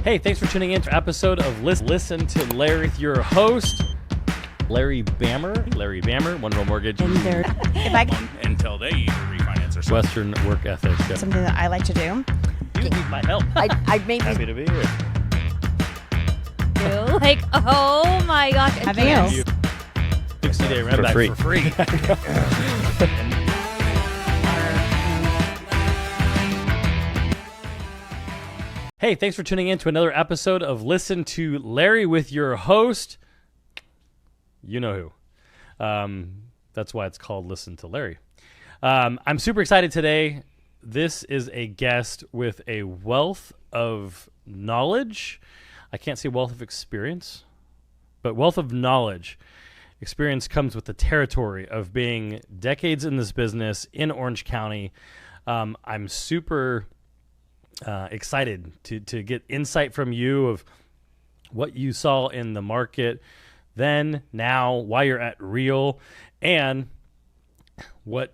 Hey, thanks for tuning in to an episode of Listen to Larry with your host, Larry Bammer, One Real Mortgage. Until they either refinance or something. Western work ethic. Something that I like to do. You need my help. I'd maybe Happy to be here. like, oh my gosh. Having you. 60-day rent back for free. Hey, thanks for tuning in to another episode of Listen to Larry with your host. You know who. That's why it's called Listen to Larry. I'm super excited today. This is a guest with a wealth of knowledge. I can't say wealth of experience, but wealth of knowledge. Experience comes with the territory of being decades in this business in Orange County. I'm super excited to get insight from you of what you saw in the market then, now, why you're at Real, and what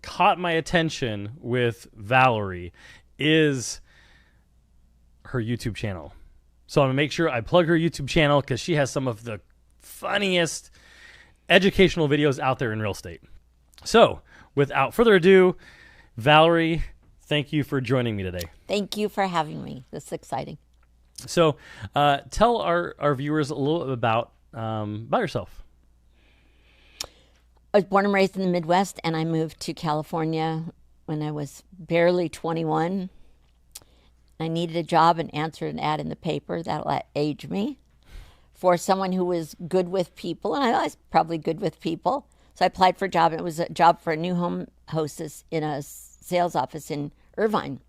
caught my attention with Valerie is her YouTube channel. So I'm going to make sure I plug her YouTube channel because she has some of the funniest educational videos out there in real estate. So without further ado, Valerie, thank you for joining me today. Thank you for having me. This is exciting. So tell our viewers a little bit about yourself. I was born and raised in the Midwest, and I moved to California when I was barely 21. I needed a job and answered an ad in the paper. That'll age me. For someone who was good with people, and I was probably good with people. So I applied for a job, and it was a job for a new home hostess in a sales office in Irvine.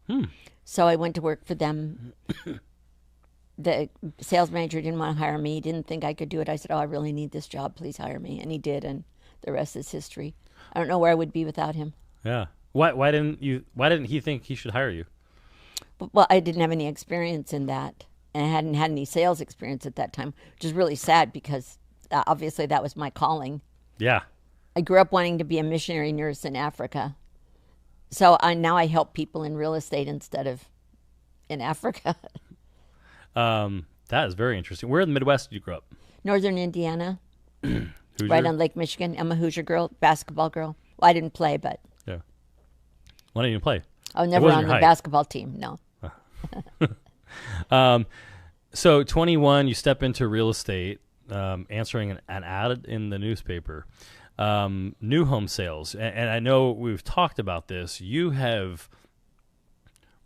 So I went to work for them. The sales manager didn't want to hire me. He didn't think I could do it. I said, I really need this job. Please hire me. And he did, and the rest is history. I don't know where I would be without him. Yeah. Why didn't he think he should hire you? Well, I didn't have any experience in that, and I hadn't had any sales experience at that time, which is really sad because obviously that was my calling. Yeah. I grew up wanting to be a missionary nurse in Africa. So now I help people in real estate instead of in Africa. That is very interesting. Where in the Midwest did you grow up? Northern Indiana, Hoosier? right on Lake Michigan. I'm a Hoosier girl, basketball girl. Well, I didn't play, but Yeah. Why didn't you play? I was never wasn't on your the height. basketball team, no. So 21, you step into real estate, answering an ad in the newspaper. New home sales. And I know we've talked about this. You have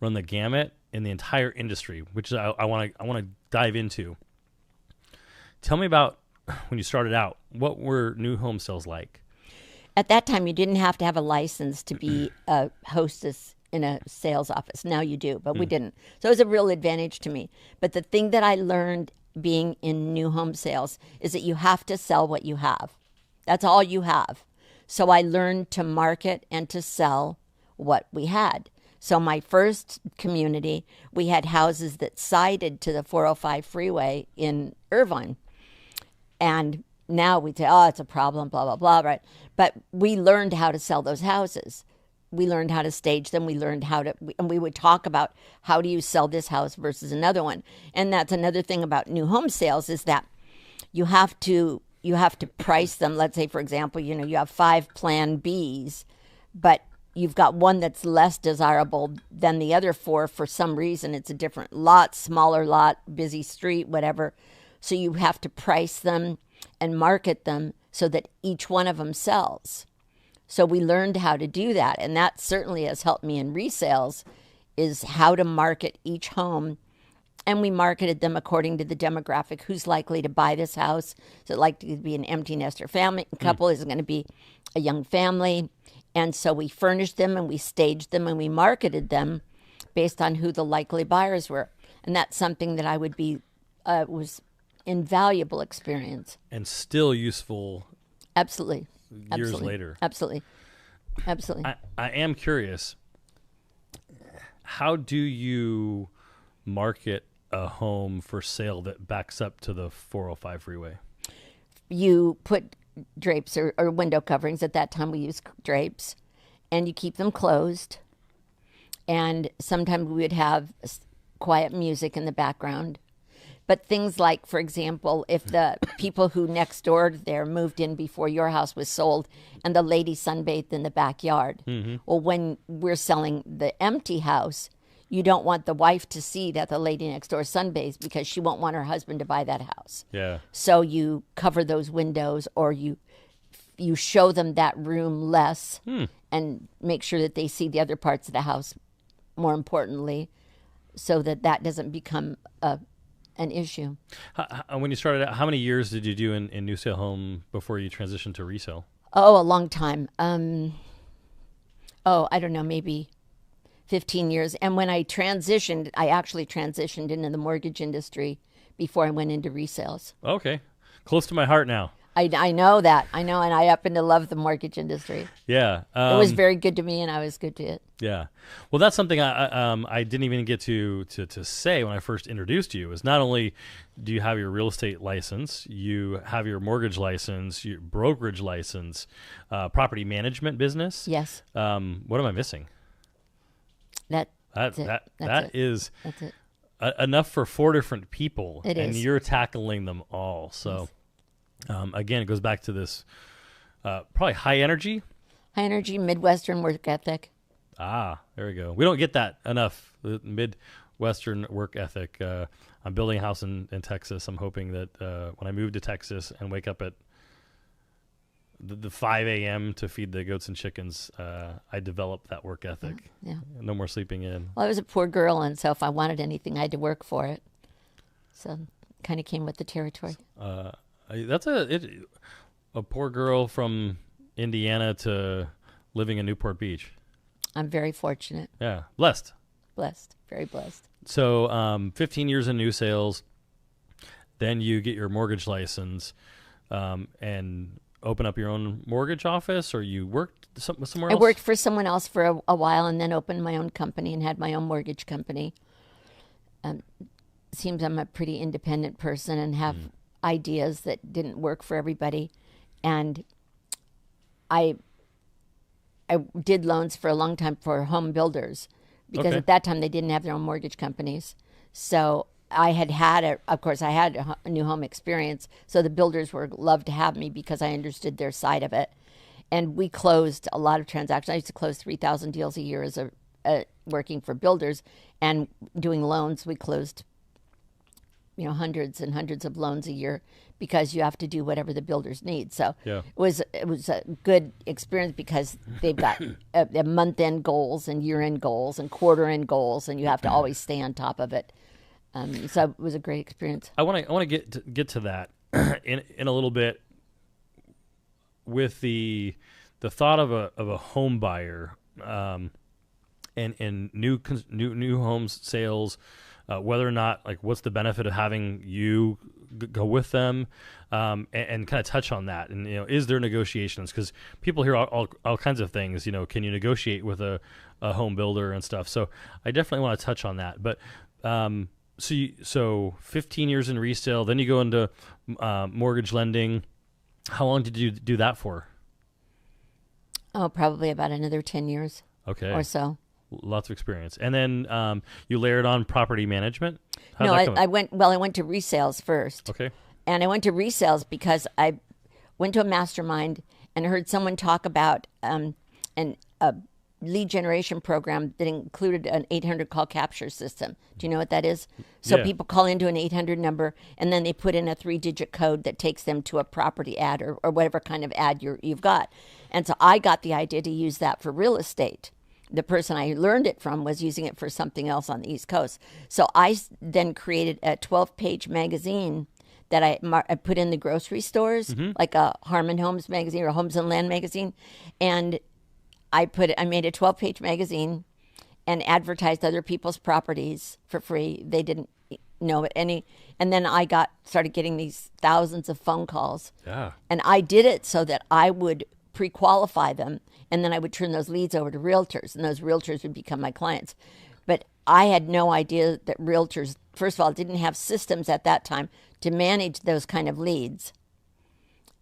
run the gamut in the entire industry, which I want to dive into. Tell me about when you started out. What were new home sales like? At that time, you didn't have to have a license to be a hostess in a sales office. Now you do, but we didn't. So it was a real advantage to me. But the thing that I learned being in new home sales is that you have to sell what you have. That's all you have. So I learned to market and to sell what we had. So my first community, we had houses that sided to the 405 freeway in Irvine. And now we say, oh, it's a problem, blah, blah, blah, right? But we learned how to sell those houses. We learned how to stage them. We learned and we would talk about how do you sell this house versus another one. And that's another thing about new home sales is that you have to price them. Let's say, for example, you have 5 plan Bs, but you've got one that's less desirable than the other 4 for some reason. It's a different lot, smaller lot, busy street, whatever. So you have to price them and market them so that each one of them sells. So we learned how to do that, and that certainly has helped me in resales, is how to market each home. And we marketed them according to the demographic. Who's likely to buy this house? Is it likely to be an empty nester family couple? Is it going to be a young family? And so we furnished them and we staged them and we marketed them based on who the likely buyers were. And that's something that I would be, was invaluable experience. And still useful. Absolutely. Years later. Absolutely. I am curious. How do you market a home for sale that backs up to the 405 freeway? You put drapes or window coverings. At that time, we used drapes, and you keep them closed. And sometimes we would have quiet music in the background. But things like, for example, if the people who next door there moved in before your house was sold and the lady sunbathed in the backyard. Well, when we're selling the empty house, you don't want the wife to see that the lady next door sunbathes because she won't want her husband to buy that house. Yeah. So you cover those windows, or you show them that room less and make sure that they see the other parts of the house, more importantly, so that doesn't become an issue. When you started out, how many years did you do in new sale home before you transitioned to resale? Oh, a long time. I don't know, maybe 15 years. And when I transitioned, I actually transitioned into the mortgage industry before I went into resales. Okay. Close to my heart now. I know that. I know, and I happen to love the mortgage industry. Yeah. It was very good to me, and I was good to it. Yeah. Well, that's something I didn't even get to say when I first introduced you, is not only do you have your real estate license, you have your mortgage license, your brokerage license, property management business. Yes. What am I missing? That's That is That's it. Enough for 4 different people. It and is. you're tackling them all. So, again, it goes back to this probably high energy. High energy, Midwestern work ethic. Ah, there we go. We don't get that enough. The Midwestern work ethic. I'm building a house in Texas. I'm hoping that when I move to Texas and wake up at the 5 a.m. to feed the goats and chickens, I develop that work ethic. Yeah. No more sleeping in. Well, I was a poor girl, and so if I wanted anything, I had to work for it. So kind of came with the territory. That's a poor girl from Indiana to living in Newport Beach. I'm very fortunate. Yeah. Blessed. Blessed. Very blessed. So 15 years in new sales, then you get your mortgage license and open up your own mortgage office, or you worked somewhere else? I worked for someone else for a while and then opened my own company and had my own mortgage company. Seems I'm a pretty independent person and have ideas that didn't work for everybody. And I did loans for a long time for home builders because at that time they didn't have their own mortgage companies. So I had a new home experience. So the builders loved to have me because I understood their side of it. And we closed a lot of transactions. I used to close 3,000 deals a year as working for builders, and doing loans. We closed, hundreds and hundreds of loans a year because you have to do whatever the builders need. So it was a good experience because they've got a month-end goals and year-end goals and quarter-end goals, and you have to always stay on top of it. So it was a great experience. I want to get to that in a little bit with the thought of a home buyer and new homes sales. Whether or not, like, what's the benefit of having you go with them, and kind of touch on that. And, is there negotiations? Because people hear all kinds of things, can you negotiate with a home builder and stuff? So I definitely want to touch on that. But so 15 years in resale, then you go into mortgage lending. How long did you do that for? Oh, probably about another 10 years or so. Lots of experience. And then you layered on property management? I went to resales first. Okay. And I went to resales because I went to a mastermind and heard someone talk about a lead generation program that included an 800 call capture system. Do you know what that is? So people call into an 800 number, and then they put in a 3-digit code that takes them to a property ad or whatever kind of ad you've got. And so I got the idea to use that for real estate. The person I learned it from was using it for something else on the East Coast. So I then created a 12-page magazine that I put in the grocery stores, like a Harmon Homes magazine or Homes and Land magazine. And I made a 12-page magazine and advertised other people's properties for free. They didn't know it any. And then I started getting these thousands of phone calls. Yeah. And I did it so that I would pre-qualify them, and then I would turn those leads over to realtors, and those realtors would become my clients. But I had no idea that realtors, first of all, didn't have systems at that time to manage those kind of leads.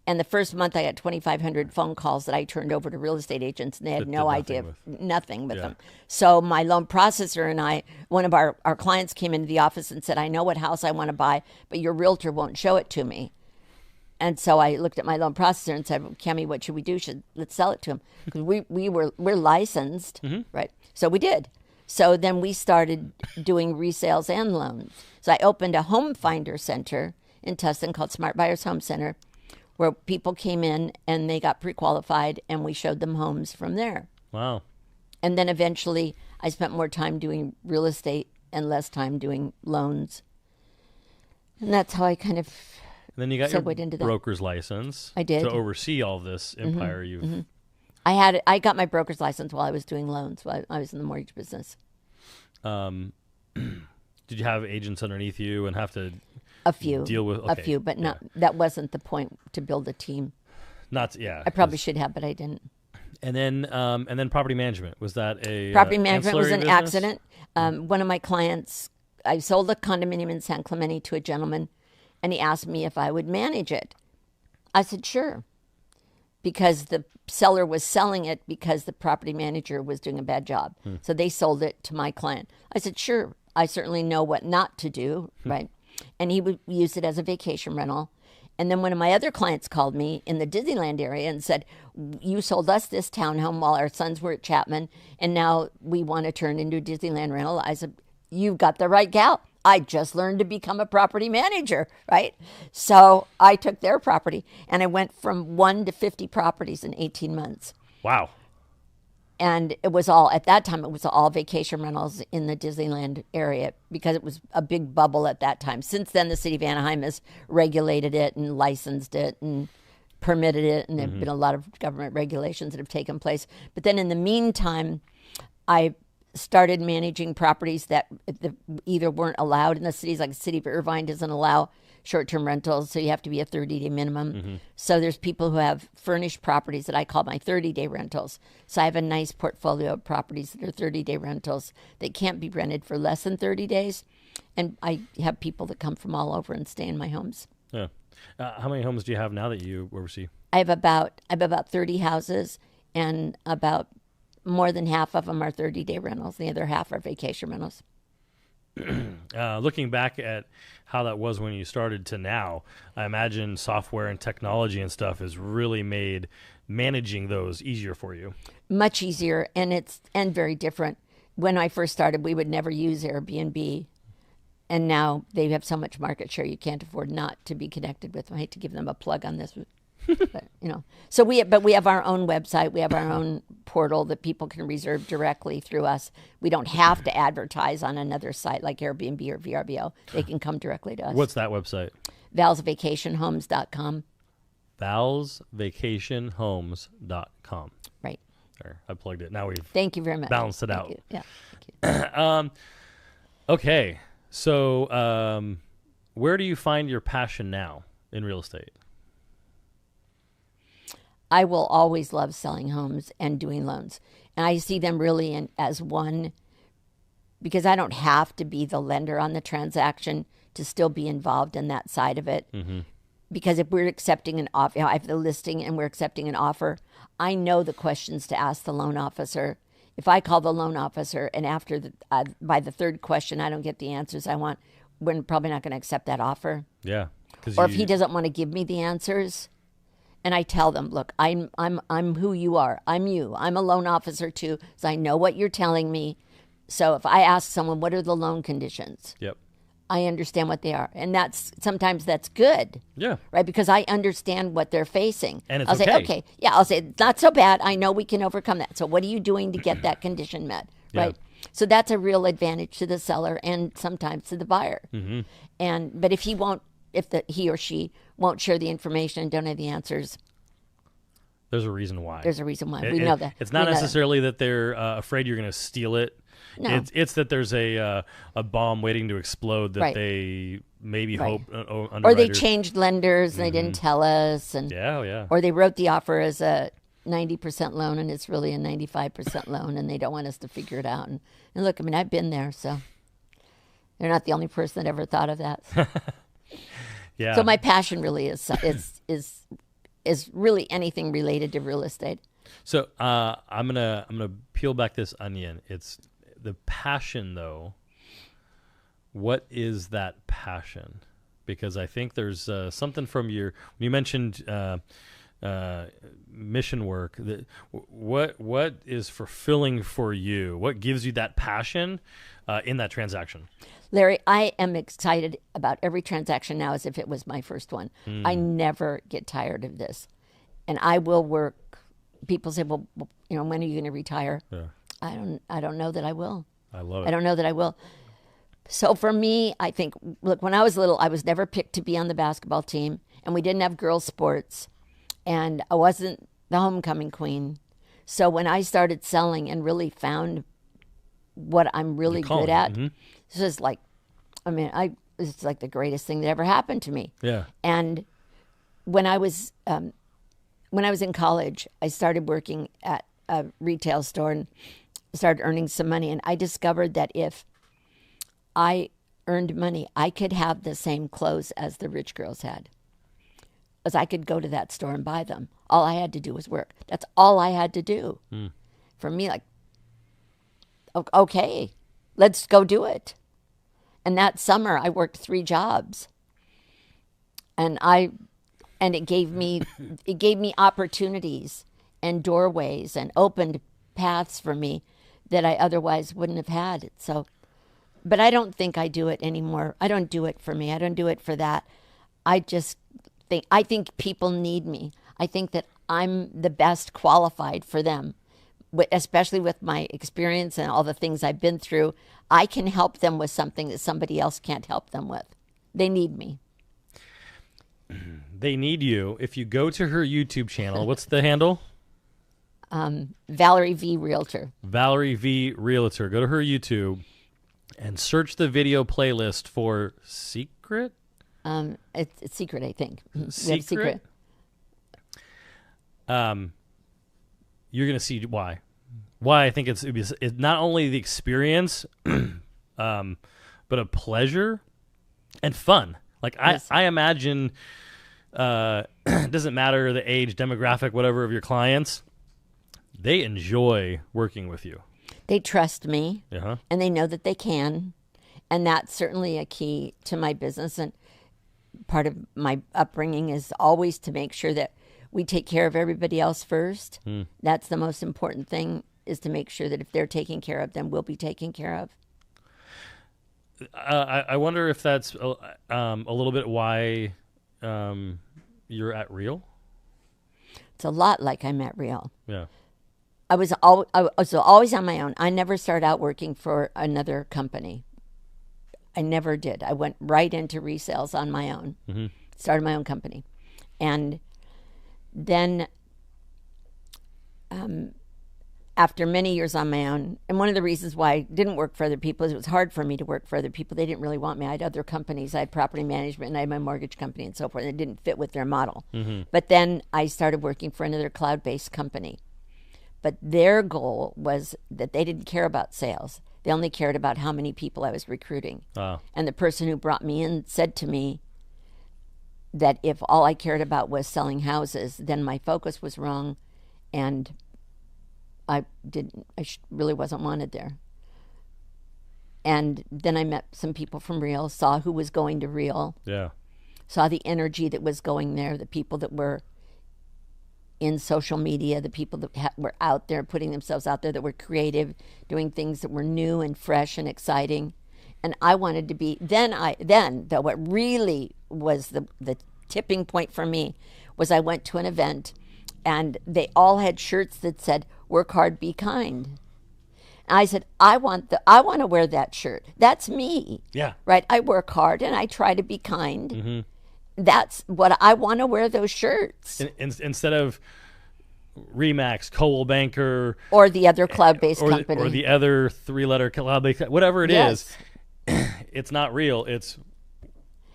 And the first month I got 2,500 phone calls that I turned over to real estate agents, and they had That no did idea, nothing with Yeah. them. So my loan processor and I, one of our clients came into the office and said, I know what house I want to buy, but your realtor won't show it to me. And so I looked at my loan processor and said, well, Cammie, what should we do? Let's sell it to him. Because we're licensed, right? So we did. So then we started doing resales and loans. So I opened a home finder center in Tustin called Smart Buyers Home Center, where people came in and they got pre-qualified, and we showed them homes from there. Wow. And then eventually I spent more time doing real estate and less time doing loans. And that's how I kind of And then you got segued your into that. broker's license. I did. To oversee all this empire you've... I got my broker's license while I was doing loans, while I was in the mortgage business. Did you have agents underneath you and have to A few. deal with... A few, but not. That wasn't the point to build a team. I probably should have, but I didn't. And then property management. Was that a Property management was ancillary an business? accident. One of my clients, I sold a condominium in San Clemente to a gentleman, and he asked me if I would manage it. I said, sure, because the seller was selling it because the property manager was doing a bad job. So they sold it to my client. I said, sure, I certainly know what not to do, right? And he would use it as a vacation rental. And then one of my other clients called me in the Disneyland area and said, you sold us this townhome while our sons were at Chapman, and now we want to turn into a Disneyland rental. I said, you've got the right gal. I just learned to become a property manager, right? So I took their property, and I went from 1 to 50 properties in 18 months. Wow. And it was all, at that time, it was all vacation rentals in the Disneyland area because it was a big bubble at that time. Since then, the city of Anaheim has regulated it and licensed it and permitted it. And there have been a lot of government regulations that have taken place. But then in the meantime, I started managing properties that either weren't allowed in the cities, like the city of Irvine doesn't allow short-term rentals, so you have to be a 30-day minimum. So there's people who have furnished properties that I call my 30-day rentals. So I have a nice portfolio of properties that are 30-day rentals that can't be rented for less than 30 days. And I have people that come from all over and stay in my homes. Yeah. How many homes do you have now that you oversee? I have about 30 houses, and about more than half of them are 30-day rentals. The other half are vacation rentals. Looking back at how that was when you started to now, I imagine software and technology and stuff has really made managing those easier for you. Much easier, and very different. When I first started, we would never use Airbnb, and now they have so much market share you can't afford not to be connected with them. I hate to give them a plug on this, but So we have our own website. We have our own portal that people can reserve directly through us. We don't have to advertise on another site like Airbnb or VRBO. They can come directly to us. What's that website? valsvacationhomes.com. valsvacationhomes.com. Right. There, I plugged it. Now we've Thank you very much. balanced it Thank out. you. Yeah. Thank you. Okay. So where do you find your passion now in real estate? I will always love selling homes and doing loans. And I see them really as one, because I don't have to be the lender on the transaction to still be involved in that side of it. Because if we're accepting an offer, I have the listing and we're accepting an offer, I know the questions to ask the loan officer. If I call the loan officer and after by the third question I don't get the answers I want, we're probably not going to accept that offer. Yeah. Or if he doesn't want to give me the answers, and I tell them, look, I'm who you are. I'm you. I'm a loan officer too, so I know what you're telling me. So if I ask someone, what are the loan conditions? Yep. I understand what they are. And sometimes that's good. Yeah. Right? Because I understand what they're facing. And it's I'll say, okay. okay, yeah, I'll say, not so bad. I know we can overcome that. So what are you doing to get that condition met? Yeah. Right? So that's a real advantage to the seller and sometimes to the buyer. But if he or she won't share the information and don't have the answers, there's a reason why. there's a reason why. We know that. It's not We know that. necessarily that they're afraid you're going to steal it. No. It's that there's a bomb waiting to explode that Right. they maybe Right. hope Or they underwriters- changed lenders and they didn't tell us. And Yeah. Or they wrote the offer as a 90% loan and it's really a 95% loan and they don't want us to figure it out. And look, I mean, I've been there, so they're not the only person that ever thought of that. Yeah. So my passion really is is really anything related to real estate. So I'm gonna peel back this onion. It's the passion, though. What is that passion? Because I think there's something from when you mentioned mission work. What is fulfilling for you? What gives you that passion in that transaction? Larry, I am excited about every transaction now as if it was my first one. I never get tired of this. And I will work. People say, well, when are you going to retire? Yeah. I don't know that I will. I love it. I don't know that I will. So for me, I think, look, when I was little, I was never picked to be on the basketball team, and we didn't have girls' sports, and I wasn't the homecoming queen. So when I started selling and really found what I'm really good at, this is like, it's like the greatest thing that ever happened to me. Yeah. And when I was in college, I started working at a retail store and started earning some money, and I discovered that if I earned money, I could have the same clothes as the rich girls had. As I could go to that store and buy them. All I had to do was work. That's all I had to do. For me, like, okay, let's go do it. And that summer, I worked 3 jobs. And it gave me opportunities and doorways and opened paths for me that I otherwise wouldn't have had. So, but I don't think I do it anymore. I don't do it for me. I don't do it for that. I think people need me. I think that I'm the best qualified for them, especially with my experience and all the things I've been through. I can help them with something that somebody else can't help them with. They need me. They need you. If you go to her YouTube channel, what's the handle? Valerie V. Realtor. Valerie V. Realtor. Go to her YouTube and search the video playlist for Secret. It's Secret, I think. Secret. You're gonna see why. Why I think it's not only the experience, but a pleasure and fun. Like yes. I imagine, it doesn't matter the age, demographic, whatever of your clients, they enjoy working with you. They trust me, and they know that they can, and that's certainly a key to my business. And part of my upbringing is always to make sure that we take care of everybody else first. That's the most important thing, is to make sure that if they're taken care of, then we'll be taken care of. I wonder if that's a little bit why you're at Real. It's a lot like I'm at Real. Yeah. I was always on my own. I never started out working for another company. I never did. I went right into resales on my own. Started my own company. And then after many years on my own, and one of the reasons why I didn't work for other people is it was hard for me to work for other people. They didn't really want me. I had other companies. I had property management, and I had my mortgage company and so forth. And it didn't fit with their model. But then I started working for another cloud-based company. But their goal was that they didn't care about sales. They only cared about how many people I was recruiting. And the person who brought me in said to me that if all I cared about was selling houses, then my focus was wrong, and I really wasn't wanted there. And then I met some people from Real, saw who was going to Real. Yeah. Saw the energy that was going there, the people that were in social media, the people that were out there putting themselves out there, that were creative, doing things that were new and fresh and exciting. And I wanted to be, though what really was the tipping point for me was I went to an event and they all had shirts that said, "Work hard, be kind." And I said, I want to wear that shirt. That's me. Yeah. Right? I work hard and I try to be kind. That's what I want to wear, those shirts. Instead of Remax, Coldwell Banker, or the other cloud-based company, or the other 3-letter cloud-based, whatever it is, it's not Real. It's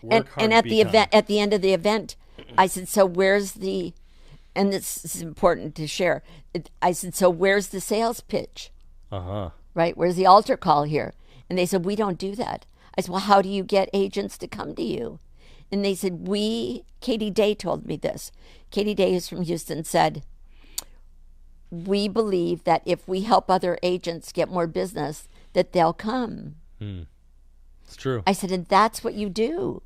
work hard. And at the event, at the end of the event, I said, "So where's the?" And this is important to share. I said, "So where's the sales pitch? Right? Where's the altar call here?" And they said, "We don't do that." I said, "Well, how do you get agents to come to you?" And they said, Katie Day told me this. Katie Day, who's from Houston, said, we believe that if we help other agents get more business, that they'll come. It's true. I said, and that's what you do.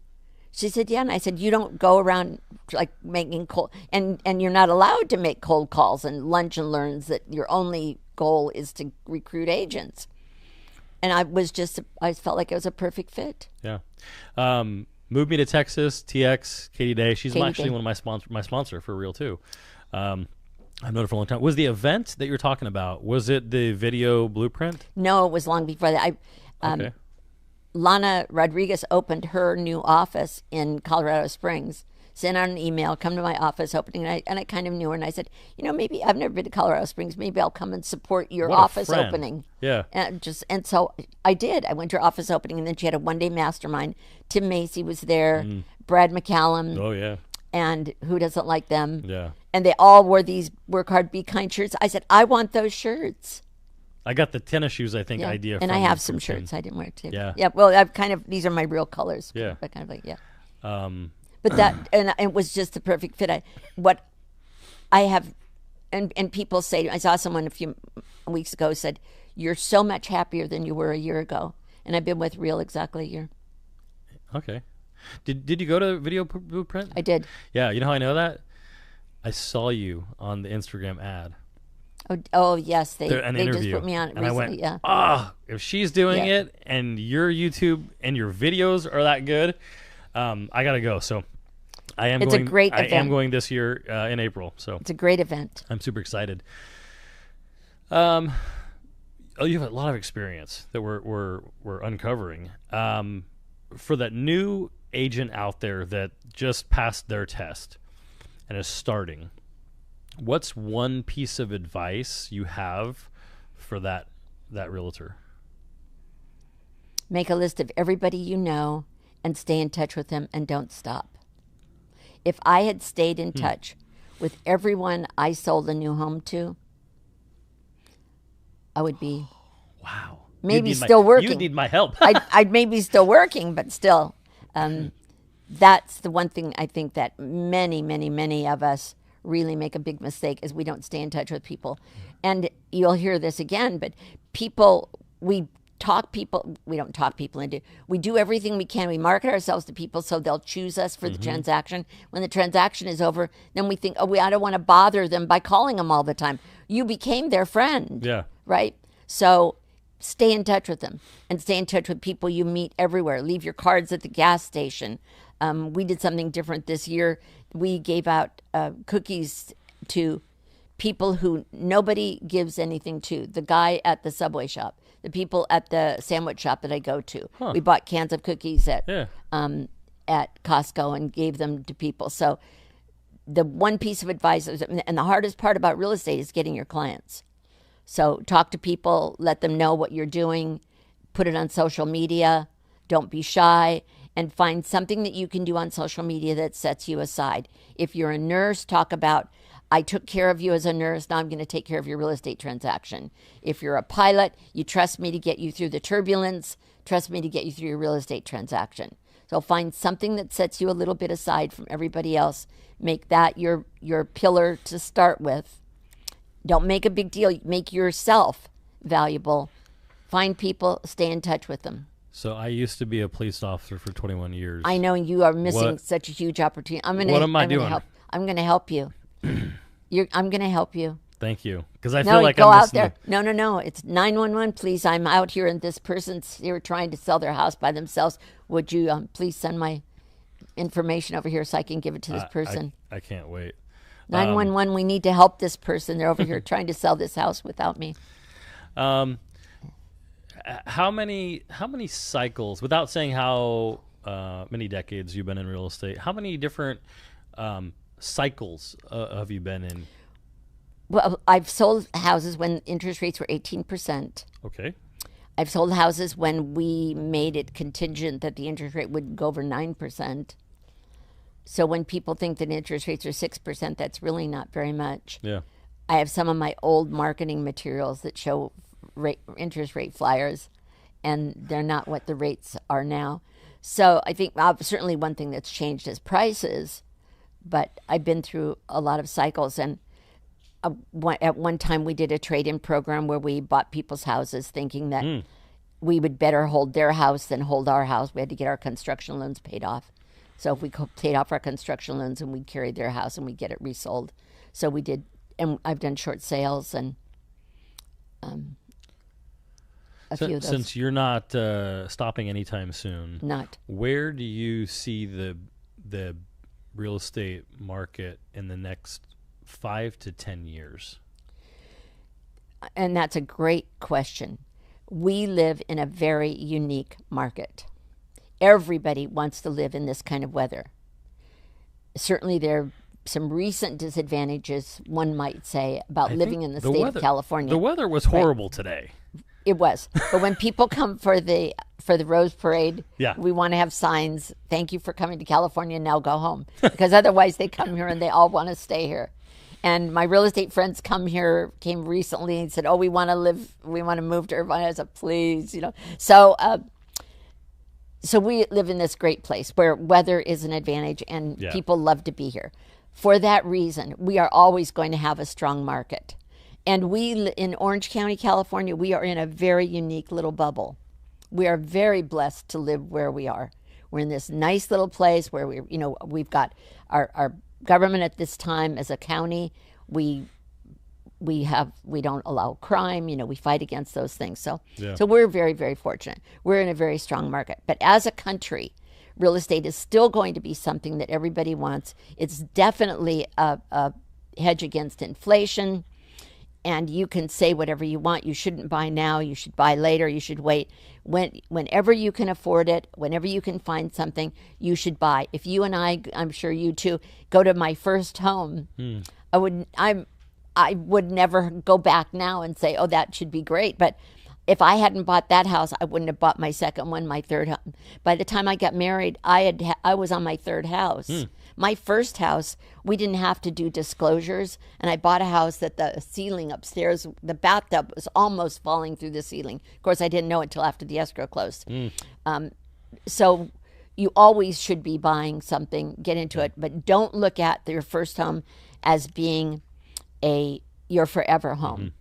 She said, yeah. And I said, you don't go around like making cold, and you're not allowed to make cold calls and lunch and learns, that your only goal is to recruit agents. And I felt like it was a perfect fit. Yeah. Moved me to Texas, TX, Katie Day. She's actually one of my sponsor for real too. I've known her for a long time. Was the event that you're talking about, was it the video blueprint? No, it was long before that. Okay. Lana Rodriguez opened her new office in Colorado Springs, sent out an email, come to my office opening, and I kind of knew her, and I said, maybe I've never been to Colorado Springs. Maybe I'll come and support your office opening. Yeah. And so I did. I went to her office opening, and then she had a one-day mastermind. Tim Macy was there, Brad McCallum. Oh, yeah. And who doesn't like them? Yeah. And they all wore these Work Hard, Be Kind shirts. I said, I want those shirts. I got the tennis shoes, I think, idea and from, I have some Tim. shirts I didn't wear too. Yeah. Yeah. Well, these are my real colors. Yeah. But kind of like, yeah. But that, and it was just the perfect fit. And people say, I saw someone a few weeks ago said, you're so much happier than you were a year ago. And I've been with Real exactly a year. Okay. Did you go to Video Blueprint? I did. Yeah. You know how I know that? I saw you on the Instagram ad. Oh yes, they interview. just put me on it and recently. I went, if she's doing it and your YouTube and your videos are that good, I gotta go. So It's a great event. I am going this year in April. So it's a great event. I'm super excited. You have a lot of experience that we're uncovering. For that new agent out there that just passed their test and is starting, what's one piece of advice you have for that realtor? Make a list of everybody you know and stay in touch with them, and don't stop. If I had stayed in touch with everyone I sold a new home to, I would be maybe still working. You need my help. I'd maybe still working, but still. That's the one thing I think that many, many, many of us really make a big mistake, is we don't stay in touch with people. And you'll hear this again, but we don't talk people into, we do everything we can. We market ourselves to people so they'll choose us for the transaction. When the transaction is over, then we think, I don't want to bother them by calling them all the time. You became their friend. Yeah. Right? So stay in touch with them, and stay in touch with people you meet everywhere. Leave your cards at the gas station. We did something different this year. We gave out cookies to people who nobody gives anything to. The guy at the Subway shop, the people at the sandwich shop that I go to. We bought cans of cookies at Costco and gave them to people. So the one piece of advice, and the hardest part about real estate, is getting your clients. So talk to people, let them know what you're doing, put it on social media, don't be shy, and find something that you can do on social media that sets you aside. If you're a nurse, talk about, I took care of you as a nurse, now I'm going to take care of your real estate transaction. If you're a pilot, you trust me to get you through the turbulence, trust me to get you through your real estate transaction. So find something that sets you a little bit aside from everybody else. Make that your pillar to start with. Don't make a big deal. Make yourself valuable. Find people, stay in touch with them. So I used to be a police officer for 21 years. I know you are missing such a huge opportunity. What am I doing? I'm going to help you. I'm going to help you. Thank you. Because I feel like I'm out missing there. No. It's 911, please. I'm out here and this person's here trying to sell their house by themselves. Would you please send my information over here so I can give it to this person? I can't wait. 911, we need to help this person. They're over here trying to sell this house without me. How many cycles, without saying how many decades you've been in real estate, how many different cycles have you been in? Well, I've sold houses when interest rates were 18%. Okay. I've sold houses when we made it contingent that the interest rate would go over 9%. So when people think that interest rates are 6%, that's really not very much. Yeah. I have some of my old marketing materials that show interest rate flyers, and they're not what the rates are now. So I think certainly one thing that's changed is prices, but I've been through a lot of cycles. And at one time we did a trade-in program where we bought people's houses thinking that we would better hold their house than hold our house. We had to get our construction loans paid off. So if we paid off our construction loans, and we'd carry their house and we'd get it resold. So we did, and I've done short sales and a few of those. Since you're not stopping anytime soon, where do you see the real estate market in the next 5 to 10 years? And that's a great question. We live in a very unique market. Everybody wants to live in this kind of weather. Certainly there are some recent disadvantages, one might say, about living in the state of California. The weather was horrible today. It was. But when people come for the Rose Parade, we want to have signs, thank you for coming to California, now go home. Because otherwise they come here and they all want to stay here. And my real estate friends came recently and said, oh, we want to move to Irvine. I said, please, So we live in this great place where weather is an advantage and people love to be here. For that reason, we are always going to have a strong market. And in Orange County, California, we are in a very unique little bubble. We are very blessed to live where we are. We're in this nice little place where we've got our government at this time as a county. We don't allow crime, we fight against those things. So we're very, very fortunate. We're in a very strong market. But as a country, real estate is still going to be something that everybody wants. It's definitely a hedge against inflation. And you can say whatever you want. You shouldn't buy now. You should buy later. You should wait. Whenever you can afford it, whenever you can find something, you should buy. If you and I'm sure you too, go to my first home, I would never go back now and say, oh, that should be great. But if I hadn't bought that house, I wouldn't have bought my second one, my third home. By the time I got married, I was on my third house. My first house, we didn't have to do disclosures, and I bought a house that the ceiling upstairs, the bathtub was almost falling through the ceiling. Of course, I didn't know it until after the escrow closed. So you always should be buying something, get into it, but don't look at your first home as being your forever home.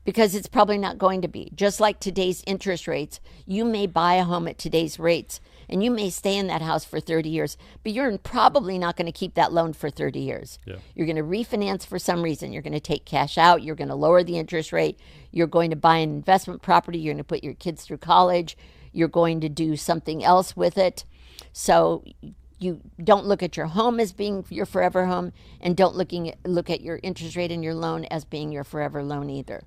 Because it's probably not going to be. Just like today's interest rates, you may buy a home at today's rates, and you may stay in that house for 30 years, but you're probably not going to keep that loan for 30 years. You're going to refinance for some reason. You're going to take cash out. You're going to lower the interest rate. You're going to buy an investment property. You're going to put your kids through college. You're going to do something else with it. So you don't look at your home as being your forever home, and don't look at your interest rate and your loan as being your forever loan either.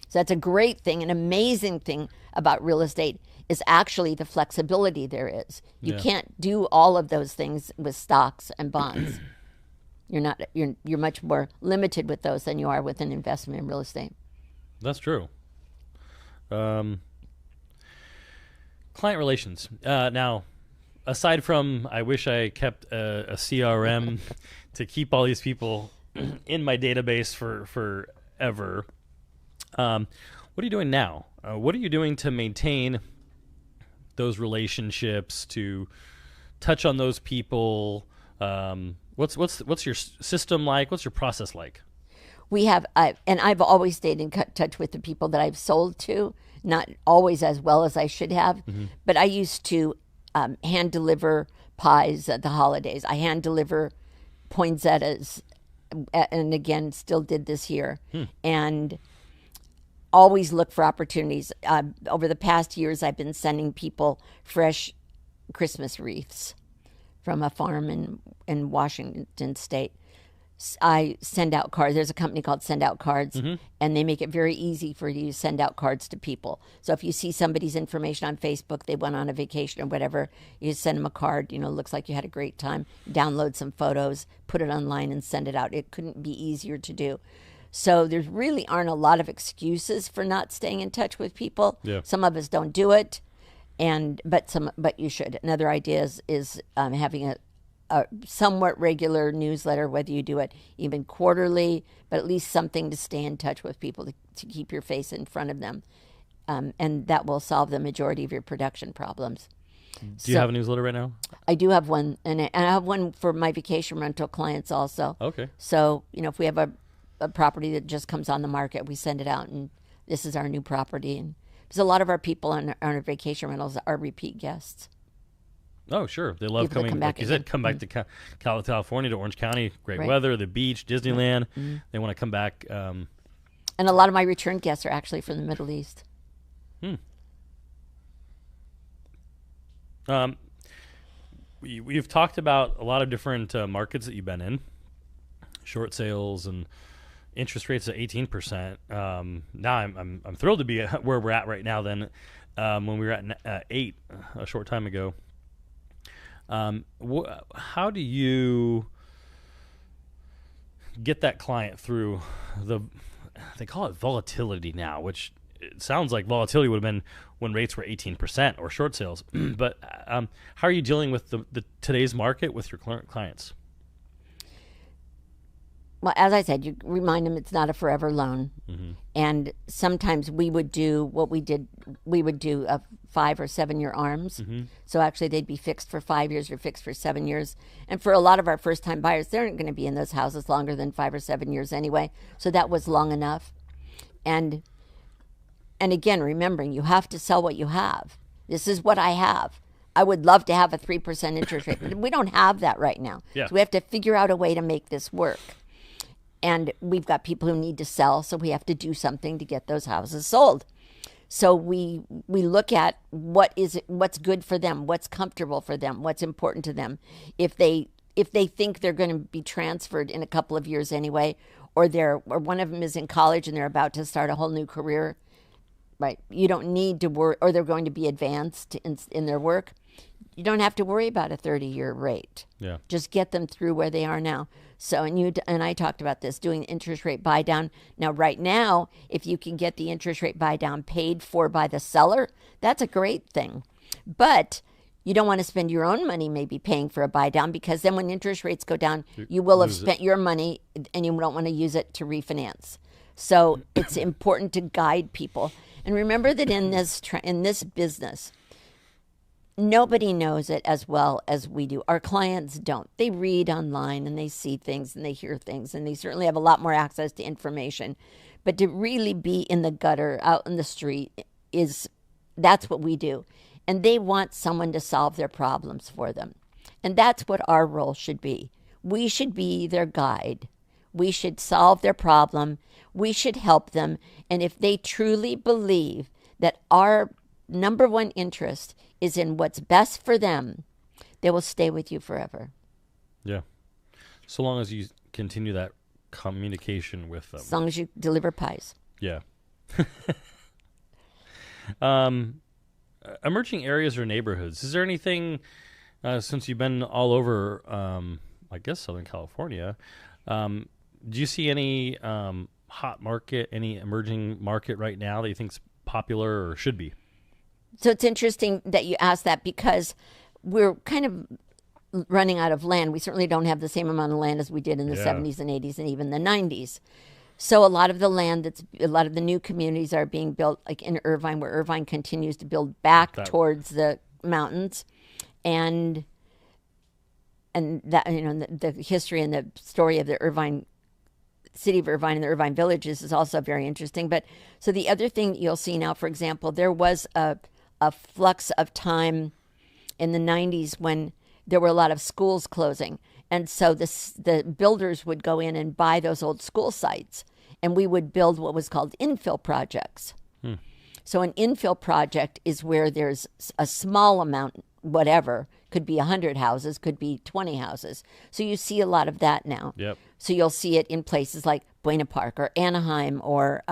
So that's a great thing. An amazing thing about real estate is actually the flexibility there is. You can't do all of those things with stocks and bonds. You're much more limited with those than you are with an investment in real estate. That's true. Client relations. Now, aside from I wish I kept a CRM to keep all these people in my database for forever. What are you doing now? What are you doing to maintain those relationships, to touch on those people? What's your system like? What's your process like? I've always stayed in touch with the people that I've sold to, not always as well as I should have, but I used to hand deliver pies at the holidays. I hand deliver poinsettias, and again, still did this year. And always look for opportunities. Over the past years, I've been sending people fresh Christmas wreaths from a farm in Washington State. I send out cards. There's a company called Send Out Cards, and they make it very easy for you to send out cards to people. So if you see somebody's information on Facebook, they went on a vacation or whatever, you send them a card, looks like you had a great time, download some photos, put it online and send it out. It couldn't be easier to do. So there really aren't a lot of excuses for not staying in touch with people. Some of us don't do it, but you should. Another idea is having a somewhat regular newsletter, whether you do it even quarterly, but at least something to stay in touch with people, to keep your face in front of them. And that will solve the majority of your production problems. Do you have a newsletter right now? I do have one, and I have one for my vacation rental clients also. Okay. So, if we have a property that just comes on the market, we send it out, and this is our new property. And because a lot of our people on our vacation rentals are repeat guests. Oh, sure. They love People that coming, come like back you said, again. come back to California, to Orange County. Great Right. weather, the beach, Disneyland. They want to come back. And a lot of my return guests are actually from the Middle East. We've talked about a lot of different markets that you've been in, short sales and interest rates at 18%. Now I'm thrilled to be where we're at right now. Then when we were at 8 a short time ago. How do you get that client through they call it volatility now, which it sounds like volatility would have been when rates were 18% or short sales. But how are you dealing with the today's market with your clients? Well, as I said, you remind them it's not a forever loan. And sometimes we would do what we did. We would do a 5 or 7 year arms. So actually they'd be fixed for 5 years or fixed for 7 years. And for a lot of our first time buyers, they aren't going to be in those houses longer than 5 or 7 years anyway. So that was long enough. And again, remembering you have to sell what you have. This is what I have. I would love to have a 3% interest rate, but we don't have that right now. Yeah. So we have to figure out a way to make this work. And we've got people who need to sell, so we have to do something to get those houses sold. So we look at what's good for them, what's comfortable for them, what's important to them. If they think they're going to be transferred in a couple of years anyway, or one of them is in college and they're about to start a whole new career, right? You don't need to worry, or they're going to be advanced in their work. You don't have to worry about a 30-year rate. Yeah. Just get them through where they are now. So, and I talked about this, doing the interest rate buy down. Now, right now, if you can get the interest rate buy down paid for by the seller, that's a great thing. But you don't want to spend your own money maybe paying for a buy down, because then when interest rates go down, you will have spent your money and you don't want to use it to refinance. So it's important to guide people. And remember that in this business, nobody knows it as well as we do. Our clients don't. They read online and they see things and they hear things, and they certainly have a lot more access to information. But to really be in the gutter, out in the street, that's what we do. And they want someone to solve their problems for them. And that's what our role should be. We should be their guide. We should solve their problem. We should help them. And if they truly believe that our number one interest is in what's best for them, they will stay with you forever. Yeah. So long as you continue that communication with them. As long as you deliver pies. Yeah. Emerging areas or neighborhoods. Is there anything, since you've been all over, I guess, Southern California, do you see any hot market, any emerging market right now that you think's popular or should be? So it's interesting that you asked that, because we're kind of running out of land. We certainly don't have the same amount of land as we did in the 70s and 80s and even the 90s. So a lot of the land, a lot of the new communities are being built, like in Irvine, where Irvine continues to build back towards the mountains, and that, the history and the story of the city of Irvine and the Irvine villages is also very interesting. But so the other thing you'll see now, for example, there was a flux of time in the 90s when there were a lot of schools closing. And so the builders would go in and buy those old school sites, and we would build what was called infill projects. So an infill project is where there's a small amount, whatever, could be 100 houses, could be 20 houses. So you see a lot of that now. Yep. So you'll see it in places like Buena Park or Anaheim or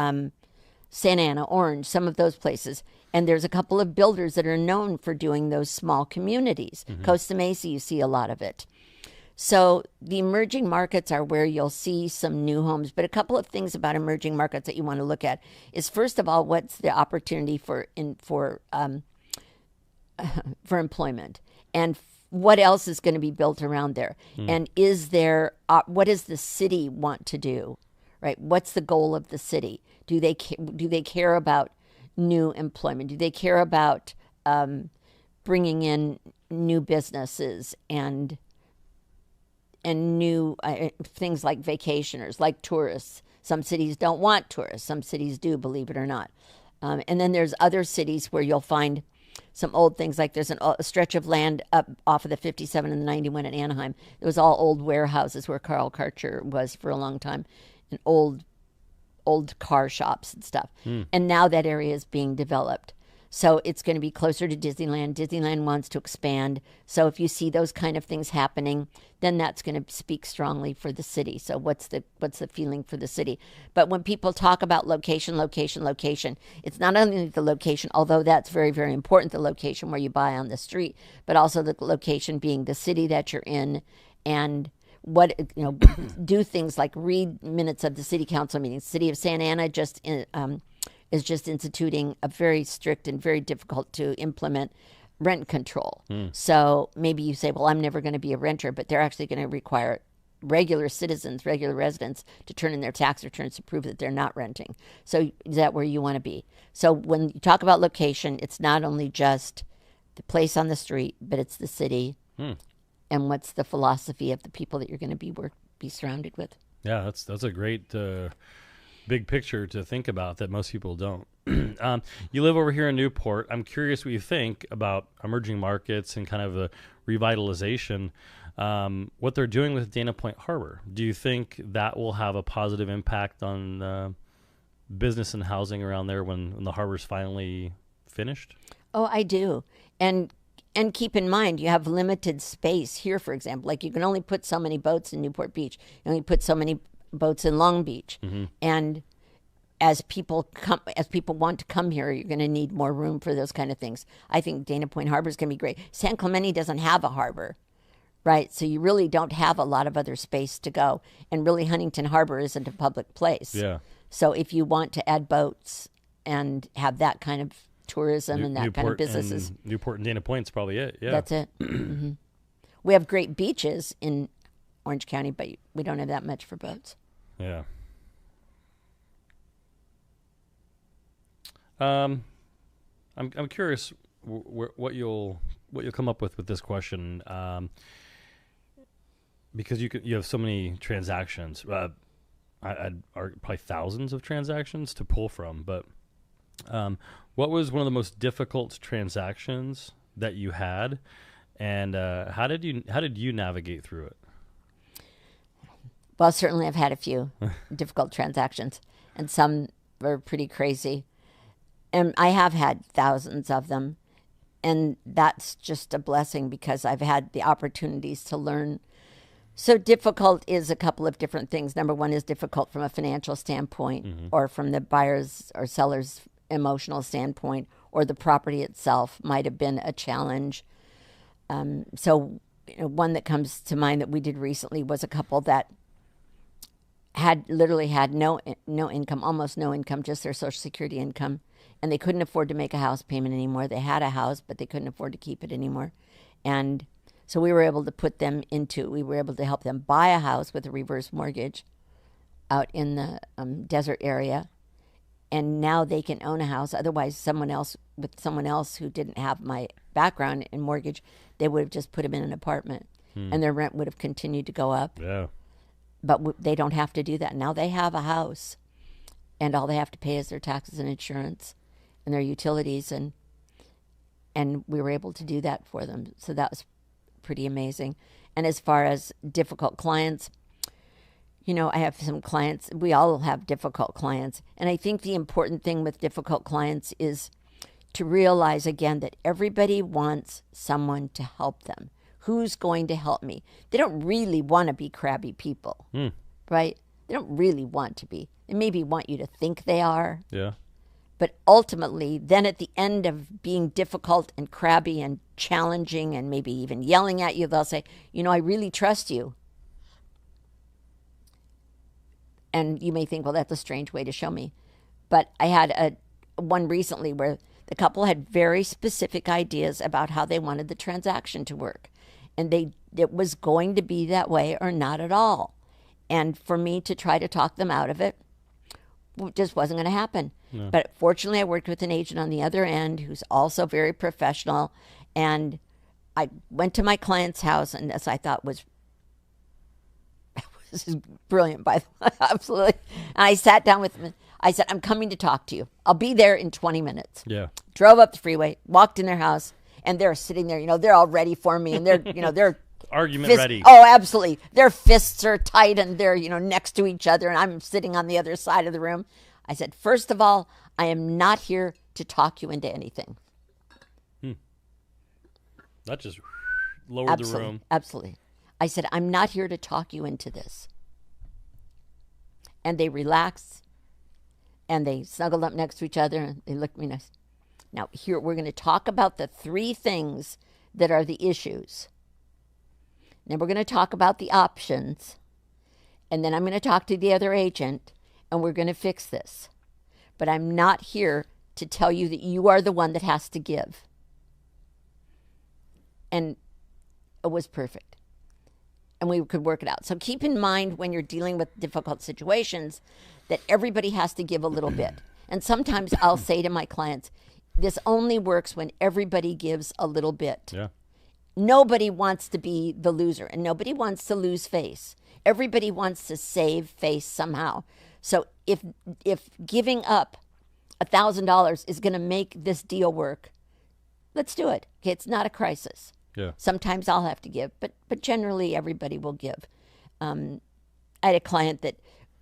Santa Ana, Orange, some of those places. And there's a couple of builders that are known for doing those small communities. Costa Mesa, you see a lot of it. So the emerging markets are where you'll see some new homes. But a couple of things about emerging markets that you want to look at is, first of all, what's the opportunity for employment, and what else is going to be built around there, and is there what does the city want to do, right? What's the goal of the city? Do they care about new employment? Do they care about bringing in new businesses and new things like vacationers, like tourists. Some cities don't want tourists. Some cities do, believe it or not. And then there's other cities where you'll find some old things, like there's a stretch of land up off of the 57 and the 91 in Anaheim. It was all old warehouses where Carl Karcher was for a long time, and old car shops and stuff. And now that area is being developed. So it's going to be closer to Disneyland. Disneyland wants to expand. So if you see those kind of things happening, then that's going to speak strongly for the city. So what's the feeling for the city? But when people talk about location, it's not only the location, although that's very, very important, the location where you buy on the street, but also the location being the city that you're in, and what, do things like read minutes of the city council meetings. City of Santa Ana is just instituting a very strict and very difficult to implement rent control. So maybe you say, well, I'm never going to be a renter, but they're actually going to require regular citizens, regular residents to turn in their tax returns to prove that they're not renting. So is that where you want to be? So when you talk about location, it's not only just the place on the street, but it's the city and what's the philosophy of the people that you're going to be surrounded with. Yeah, that's a great big picture to think about that most people don't. You live over here in Newport. I'm curious what you think about emerging markets and kind of the revitalization, what they're doing with Dana Point Harbor. Do you think that will have a positive impact on business and housing around there when the harbor's finally finished? Oh, I do. And keep in mind, you have limited space here, for example. Like, you can only put so many boats in Newport Beach. You only put so many boats in Long Beach. And as people want to come here, you're going to need more room for those kind of things. I think Dana Point Harbor is going to be great. San Clemente doesn't have a harbor, right? So you really don't have a lot of other space to go. And really, Huntington Harbor isn't a public place. Yeah. So if you want to add boats and have that kind of tourism and that Newport kind of businesses. Newport and Dana Point's probably it. Yeah. That's it. We have great beaches in Orange County, but we don't have that much for boats. Yeah. I'm curious what you'll come up with this question, because you have so many transactions. I'd probably thousands of transactions to pull from. But what was one of the most difficult transactions that you had, and how did you navigate through it? Well, certainly I've had a few difficult transactions, and some were pretty crazy. And I have had thousands of them, and that's just a blessing because I've had the opportunities to learn. So difficult is a couple of different things. Number one is difficult from a financial standpoint, or from the buyer's or seller's emotional standpoint, or the property itself might have been a challenge. So one that comes to mind that we did recently was a couple that had no income, almost no income, just their Social Security income. And they couldn't afford to make a house payment anymore. They had a house, but they couldn't afford to keep it anymore. And so we were able to help them buy a house with a reverse mortgage out in the desert area. And now they can own a house. Otherwise, someone else who didn't have my background in mortgage, they would have just put them in an apartment. And their rent would have continued to go up. Yeah. But they don't have to do that. Now they have a house, and all they have to pay is their taxes and insurance and their utilities, and we were able to do that for them. So that was pretty amazing. And as far as difficult clients, I have some clients. We all have difficult clients. And I think the important thing with difficult clients is to realize, again, that everybody wants someone to help them. Who's going to help me? They don't really want to be crabby people, right? They don't really want to be. They maybe want you to think they are. Yeah. But ultimately, then at the end of being difficult and crabby and challenging and maybe even yelling at you, they'll say, I really trust you. And you may think, well, that's a strange way to show me. But I had one recently where the couple had very specific ideas about how they wanted the transaction to work. And it was going to be that way or not at all. And for me to try to talk them out of it just wasn't going to happen. No. But fortunately, I worked with an agent on the other end who's also very professional, And I went to my client's house, and this I thought was this is brilliant, by the way, absolutely. And I sat down with him. I said, I'm coming to talk to you. I'll be there in 20 minutes. Yeah. Drove up the freeway, walked in their house, and they're sitting there. They're all ready for me, and they're argument ready. Oh, absolutely. Their fists are tight, and they're next to each other, and I'm sitting on the other side of the room. I said, first of all, I am not here to talk you into anything. That just lowered the room. Absolutely. I said, I'm not here to talk you into this. And they relaxed, and they snuggled up next to each other, and they looked at me nice. Now, here, we're going to talk about the 3 things that are the issues. Then we're going to talk about the options. And then I'm going to talk to the other agent, and we're going to fix this. But I'm not here to tell you that you are the one that has to give. And it was perfect. And we could work it out. So keep in mind when you're dealing with difficult situations that everybody has to give a little bit. And sometimes I'll say to my clients, this only works when everybody gives a little bit. Yeah. Nobody wants to be the loser, and nobody wants to lose face. Everybody wants to save face somehow. So if giving up $1,000 is going to make this deal work, let's do it. Okay, it's not a crisis. Yeah. Sometimes I'll have to give, but generally everybody will give. I had a client that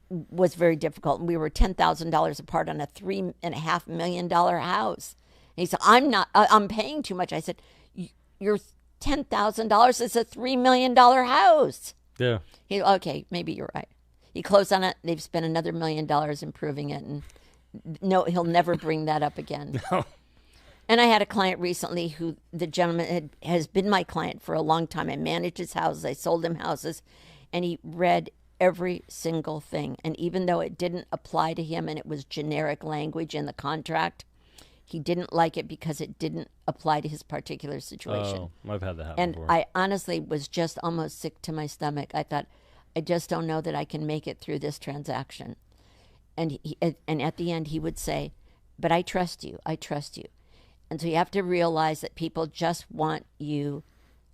was very difficult, and we were $10,000 apart on a $3.5 million house. And he said, I'm paying too much. I said, you're $10,000 is a $3 million house. Yeah. Okay, maybe you're right. He closed on it. They've spent another $1 million improving it, and no, he'll never bring that up again. No. And I had a client recently who the gentleman has been my client for a long time. I managed his houses. I sold him houses, and he read every single thing. And even though it didn't apply to him and it was generic language in the contract, he didn't like it because it didn't apply to his particular situation. Oh, I've had that happen and before. I honestly was just almost sick to my stomach. I thought, I just don't know that I can make it through this transaction. And at the end, he would say, but I trust you. I trust you. And so you have to realize that people just want you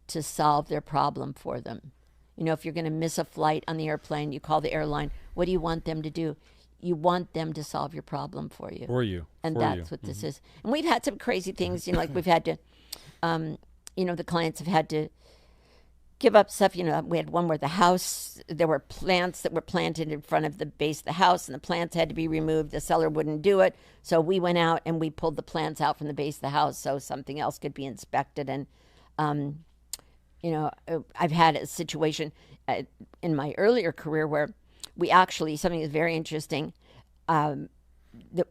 to solve their problem for them. If you're going to miss a flight on the airplane, you call the airline. What do you want them to do? You want them to solve your problem for you. For you. And for that's you. what this is. And we've had some crazy things, like we've had to, the clients have had to give up stuff. We had one where the house, there were plants that were planted in front of the base of the house, and the plants had to be removed. The seller wouldn't do it. So we went out and we pulled the plants out from the base of the house so something else could be inspected. And, I've had a situation in my earlier career where we actually, something is very interesting.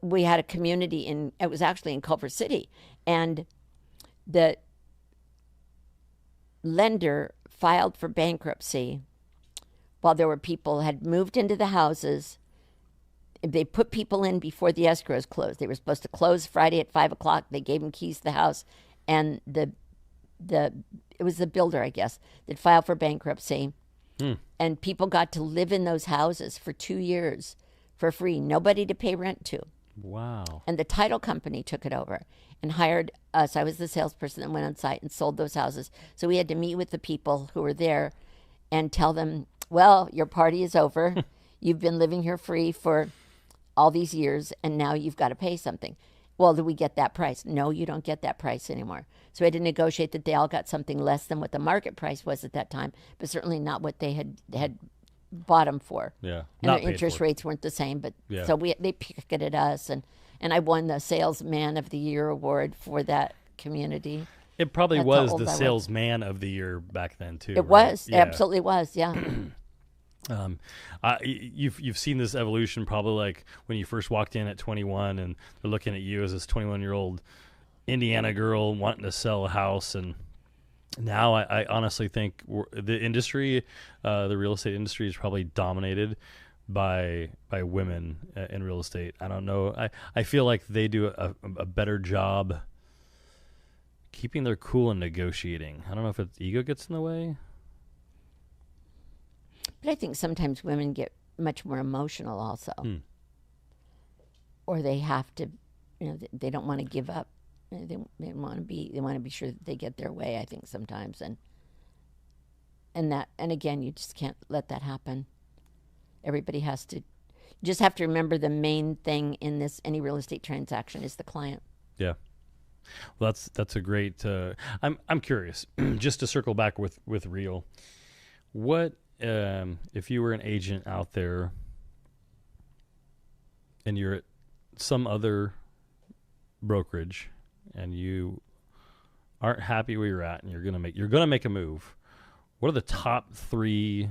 We had a community it was actually in Culver City, and the lender filed for bankruptcy while there were people had moved into the houses. They put people in before the escrows closed. They were supposed to close Friday at 5:00. They gave them keys to the house, and it was the builder, I guess, that filed for bankruptcy. And people got to live in those houses for 2 years for free, nobody to pay rent to. Wow. And the title company took it over and hired us. I was the salesperson that went on site and sold those houses. So we had to meet with the people who were there and tell them, well, your party is over. You've been living here free for all these years, and now you've got to pay something. Well, do we get that price? No, you don't get that price anymore. So we had to negotiate that they all got something less than what the market price was at that time, but certainly not what they had bought them for. Yeah. And their interest rates weren't the same, but so they picketed us, and I won the Salesman of the Year award for that community. It probably was the Salesman of the Year back then too. It was, absolutely was, yeah. You've seen this evolution probably like when you first walked in at 21 and they're looking at you as this 21-year-old Indiana girl wanting to sell a house, and now I honestly think the industry, the real estate industry, is probably dominated by women in real estate. I don't know. I feel like they do a better job keeping their cool and negotiating. I don't know if ego gets in the way. But I think sometimes women get much more emotional also. Or they have to, they don't want to give up. They want to be sure that they get their way, I think, sometimes. And again, you just can't let that happen. Everybody has to, you just have to remember the main thing in any real estate transaction is the client. Yeah. Well, that's a great, I'm curious, just to circle back with Real, what, if you were an agent out there and you're at some other brokerage and you aren't happy where you're at and you're gonna make a move, what are the top 3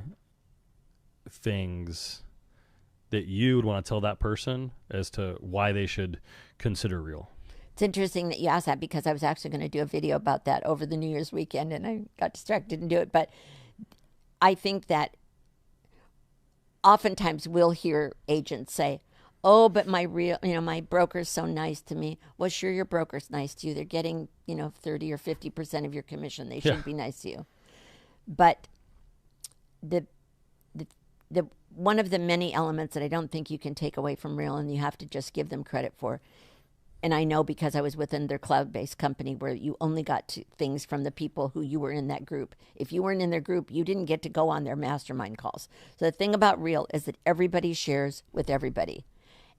things that you would want to tell that person as to why they should consider Real? It's interesting that you asked that, because I was actually going to do a video about that over the New Year's weekend, and I got distracted, didn't do it. But I think that oftentimes we'll hear agents say, "Oh, but my broker's so nice to me." Well, sure, your broker's nice to you. They're getting, 30 or 50% of your commission. They should be nice to you. But the one of the many elements that I don't think you can take away from Real, and you have to just give them credit for, and I know because I was within their cloud-based company where you only got things from the people who you were in that group. If you weren't in their group, you didn't get to go on their mastermind calls. So the thing about Real is that everybody shares with everybody.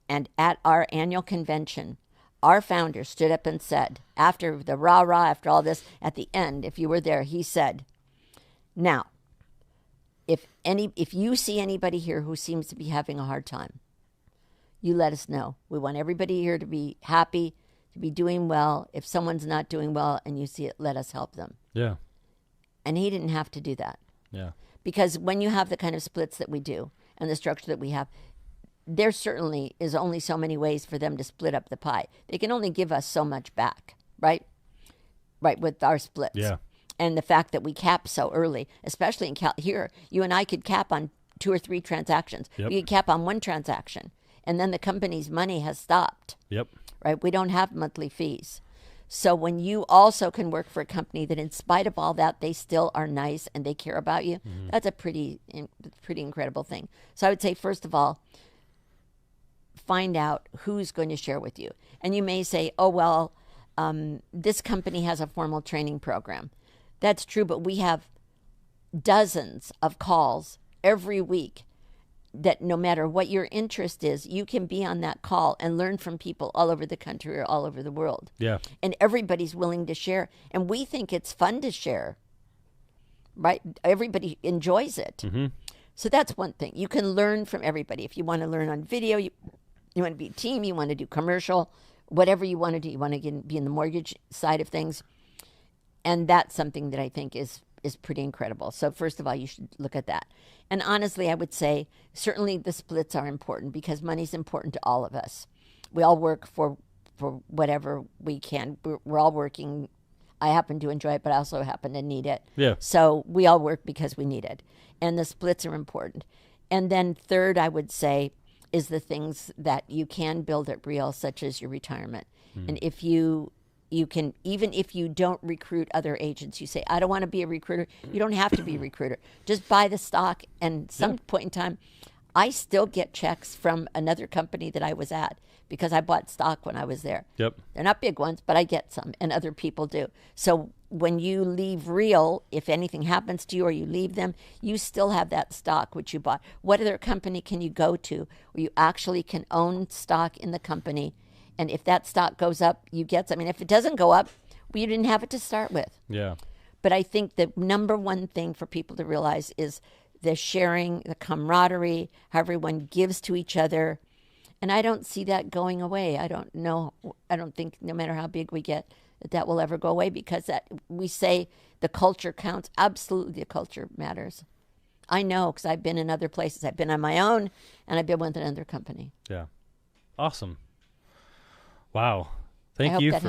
And at our annual convention, our founder stood up and said, after the rah-rah, after all this, at the end, if you were there, he said, "Now, if you see anybody here who seems to be having a hard time, you let us know. We want everybody here to be happy, to be doing well. If someone's not doing well and you see it, let us help them." Yeah. And he didn't have to do that. Yeah. Because when you have the kind of splits that we do and the structure that we have, there certainly is only so many ways for them to split up the pie. They can only give us so much back, right? Right, with our splits. Yeah. And the fact that we cap so early, especially in here, you and I could cap on 2 or 3 transactions. Yep. We could cap on 1 transaction. And then the company's money has stopped. Yep. Right? We don't have monthly fees. So when you also can work for a company that, in spite of all that, they still are nice and they care about you, that's a pretty incredible thing. So I would say, first of all, find out who's going to share with you. And you may say, "Oh, well, this company has a formal training program." That's true, but we have dozens of calls every week that no matter what your interest is, you can be on that call and learn from people all over the country or all over the world. Yeah. And everybody's willing to share. And we think it's fun to share, right? Everybody enjoys it. Mm-hmm. So that's one thing. You can learn from everybody. If you want to learn on video, you want to be a team, you want to do commercial, whatever you want to do, you want to be in the mortgage side of things. And that's something that I think is pretty incredible. So first of all, you should look at that. And honestly, I would say certainly the splits are important because money's important to all of us. We all work for whatever we can. We're all working. I happen to enjoy it, but I also happen to need it. Yeah. So we all work because we need it. And the splits are important. And then third, I would say, is the things that you can build at Real, such as your retirement. And if you can, even if you don't recruit other agents, you say, "I don't want to be a recruiter." You don't have to be a recruiter. Just buy the stock. And some point in time, I still get checks from another company that I was at because I bought stock when I was there. Yep. They're not big ones, but I get some, and other people do. So when you leave Real, if anything happens to you or you leave them, you still have that stock which you bought. What other company can you go to where you actually can own stock in the company? And if that stock goes up, you get some. I mean, if it doesn't go up, well, you didn't have it to start with. Yeah. But I think the number one thing for people to realize is the sharing, the camaraderie, how everyone gives to each other. And I don't see that going away. I don't know. I don't think no matter how big we get, that will ever go away because that we say the culture counts. Absolutely, the culture matters. I know because I've been in other places. I've been on my own, and I've been with another company. Yeah. Awesome. Wow. Thank I hope you that for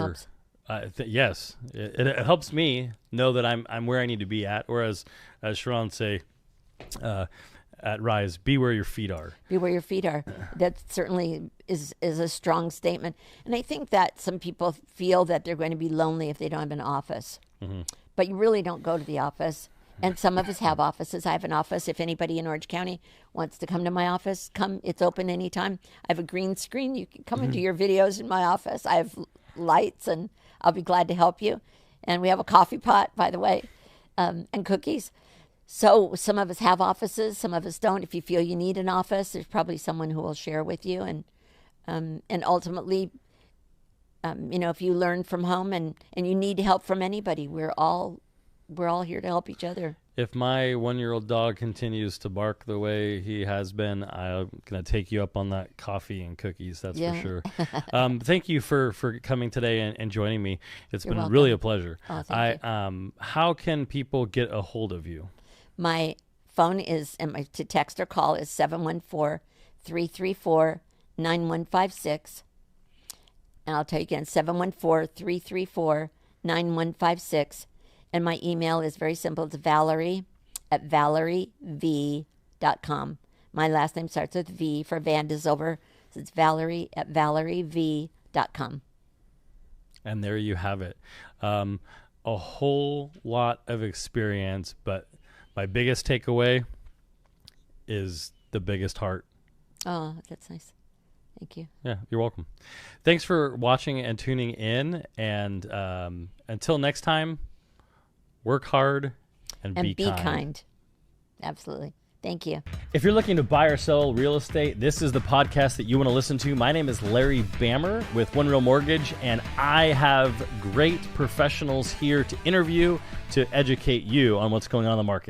helps. Yes. It helps me know that I'm where I need to be at, or as Sharon say at Rise, be where your feet are. Be where your feet are. That certainly is a strong statement. And I think that some people feel that they're going to be lonely if they don't have an office. Mm-hmm. But you really don't go to the office. And some of us have offices. I have an office. If anybody in Orange County wants to come to my office, come. It's open anytime. I have a green screen. You can come and do your videos in my office. I have lights, and I'll be glad to help you. And we have a coffee pot, by the way, and cookies. So some of us have offices, some of us don't. If you feel you need an office, there's probably someone who will share with you. And ultimately, if you learn from home and you need help from anybody, we're all here to help each other. If my 1-year-old dog continues to bark the way he has been, I'm going to take you up on that coffee and cookies. That's for sure. Thank you for coming today and joining me. It's You're been welcome. really a pleasure. Oh, thank you. How can people get a hold of you? My phone is, and to text or call is 714-334-9156. And I'll tell you again, 714-334-9156. And my email is very simple. It's Valerie@ValerieV.com. My last name starts with V for Van de Zilver. So it's Valerie@ValerieV.com. And there you have it. A whole lot of experience, but my biggest takeaway is the biggest heart. Oh, that's nice. Thank you. Yeah, you're welcome. Thanks for watching and tuning in. And until next time, work hard and be kind. Absolutely. Thank you. If you're looking to buy or sell real estate, this is the podcast that you want to listen to. My name is Larry Bammer with One Real Mortgage, and I have great professionals here to interview to educate you on what's going on in the market.